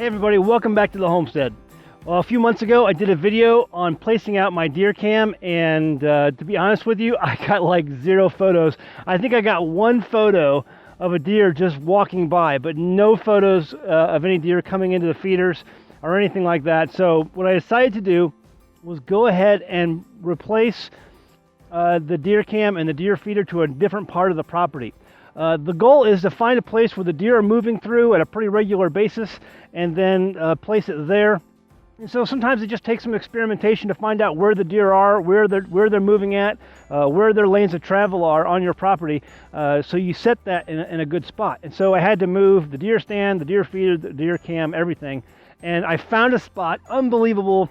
Hey everybody, welcome back to the Homestead. Well, a few months ago I did a video on placing out my deer cam, and to be honest with you, I got like 0 photos. I think I got 1 photo of a deer just walking by, but no photos of any deer coming into the feeders or anything like that. So what I decided to do was go ahead and replace the deer cam and the deer feeder to a different part of the property. The goal is to find a place where the deer are moving through at a pretty regular basis and then place it there. And so sometimes it just takes some experimentation to find out where the deer are, where they're moving at, where their lanes of travel are on your property. So you set that in a good spot. And so I had to move the deer stand, the deer feeder, the deer cam, everything. And I found a spot, unbelievable,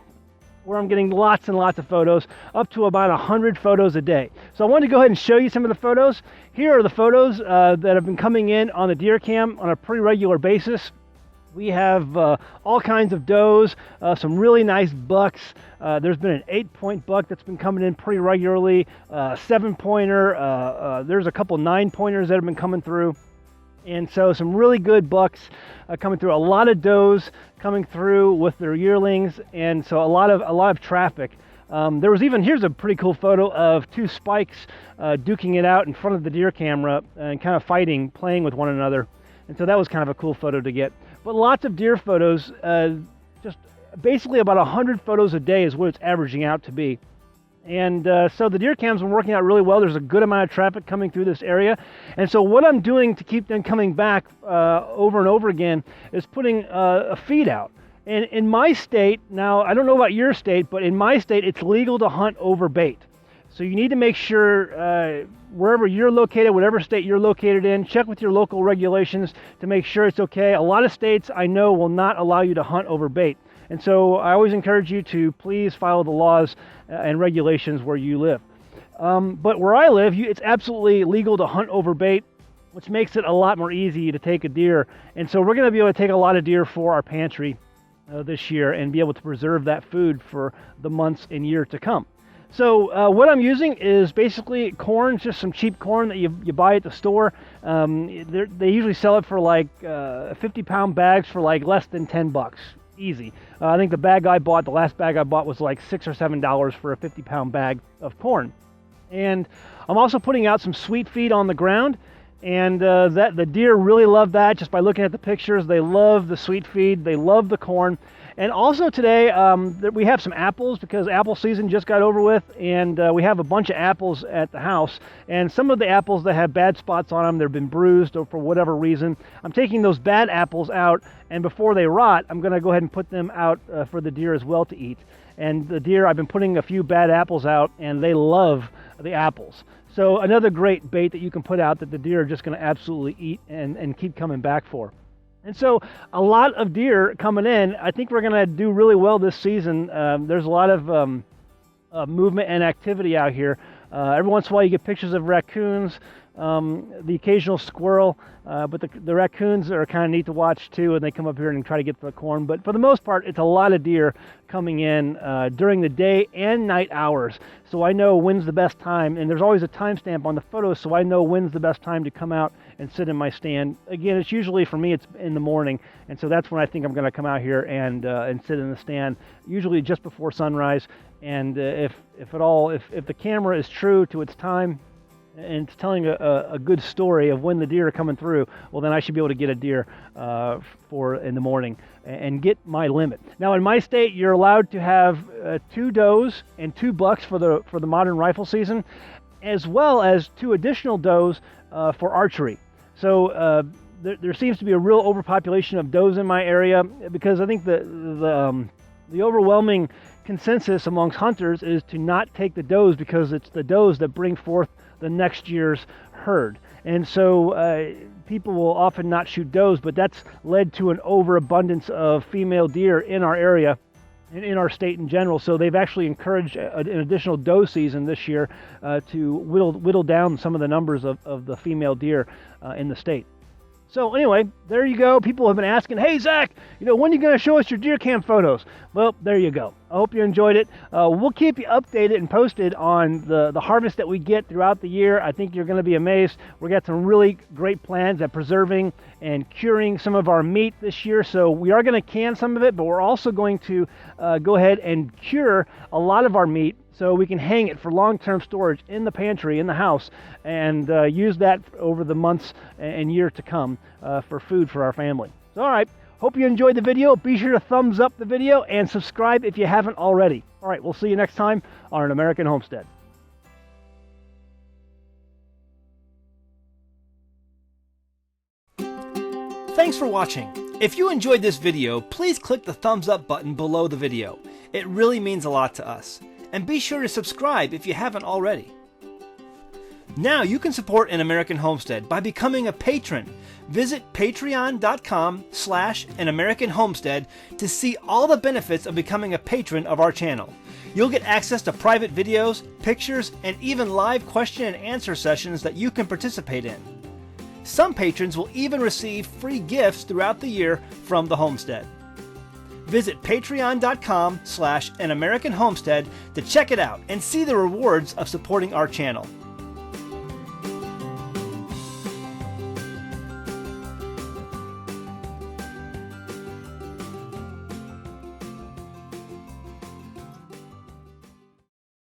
where I'm getting lots and lots of photos, up to about 100 photos a day. So I wanted to go ahead and show you some of the photos. Here are the photos that have been coming in on the deer cam on a pretty regular basis. We have all kinds of does, some really nice bucks. There's been an 8-point buck that's been coming in pretty regularly, 7-pointer, there's a couple 9-pointers that have been coming through. And so some really good bucks coming through, a lot of does coming through with their yearlings, and so a lot of traffic. Here's a pretty cool photo of 2 spikes duking it out in front of the deer camera and kind of fighting, playing with one another. And so that was kind of a cool photo to get. But lots of deer photos, just basically about 100 photos a day is what it's averaging out to be. And so the deer cam's been working out really well. There's a good amount of traffic coming through this area. And so what I'm doing to keep them coming back over and over again is putting a feed out. And in my state, now I don't know about your state, but in my state it's legal to hunt over bait. So you need to make sure wherever you're located, whatever state you're located in, check with your local regulations to make sure it's okay. A lot of states I know will not allow you to hunt over bait. And so I always encourage you to please follow the laws and regulations where you live. But where I live, it's absolutely legal to hunt over bait, which makes it a lot more easy to take a deer. And so we're going to be able to take a lot of deer for our pantry this year and be able to preserve that food for the months and year to come. So what I'm using is basically corn, just some cheap corn that you buy at the store. They usually sell it for like 50-pound bags for like less than $10. Easy. I think the last bag I bought was like $6 or $7 for a 50-pound bag of corn. And I'm also putting out some sweet feed on the ground, and that the deer really love that. Just by looking at the pictures, they love the sweet feed, they love the corn. And also today we have some apples because apple season just got over with, and we have a bunch of apples at the house. And some of the apples that have bad spots on them, they've been bruised or for whatever reason, I'm taking those bad apples out, and before they rot, I'm going to go ahead and put them out for the deer as well to eat. And the deer, I've been putting a few bad apples out, and they love the apples. So another great bait that you can put out that the deer are just going to absolutely eat and keep coming back for. And so a lot of deer coming in. I think we're going to do really well this season. There's a lot of movement and activity out here. Every once in a while you get pictures of raccoons, the occasional squirrel, but the raccoons are kind of neat to watch too, and they come up here and try to get the corn. But for the most part, it's a lot of deer coming in during the day and night hours. So I know when's the best time, and there's always a timestamp on the photos, so I know when's the best time to come out and sit in my stand. Again, it's usually, for me, it's in the morning, and so that's when I think I'm going to come out here and sit in the stand, usually just before sunrise. And if the camera is true to its time, and it's telling a good story of when the deer are coming through, well, then I should be able to get a deer for in the morning and get my limit. Now, in my state, you're allowed to have 2 does and 2 bucks for the modern rifle season, as well as 2 additional does for archery. So there seems to be a real overpopulation of does in my area, because I think the overwhelming consensus amongst hunters is to not take the does because it's the does that bring forth the next year's herd. And so people will often not shoot does, but that's led to an overabundance of female deer in our area and in our state in general. So they've actually encouraged an additional doe season this year to whittle down some of the numbers of the female deer in the state. So anyway, there you go. People have been asking, hey Zach, when are you going to show us your deer cam photos? Well, there you go. I hope you enjoyed it. We'll keep you updated and posted on the harvest that we get throughout the year. I think you're going to be amazed. We got some really great plans at preserving and curing some of our meat this year. So we are going to can some of it, but we're also going to go ahead and cure a lot of our meat so we can hang it for long-term storage in the pantry, in the house, and use that over the months and year to come for food for our family. So, all right, hope you enjoyed the video. Be sure to thumbs up the video and subscribe if you haven't already. All right, we'll see you next time on An American Homestead. Thanks for watching. If you enjoyed this video, please click the thumbs up button below the video. It really means a lot to us. And be sure to subscribe if you haven't already. Now you can support An American Homestead by becoming a patron. Visit patreon.com/AnAmericanHomestead to see all the benefits of becoming a patron of our channel. You'll get access to private videos, pictures, and even live question and answer sessions that you can participate in. Some patrons will even receive free gifts throughout the year from the homestead. Visit patreon.com/AnAmericanHomestead to check it out and see the rewards of supporting our channel.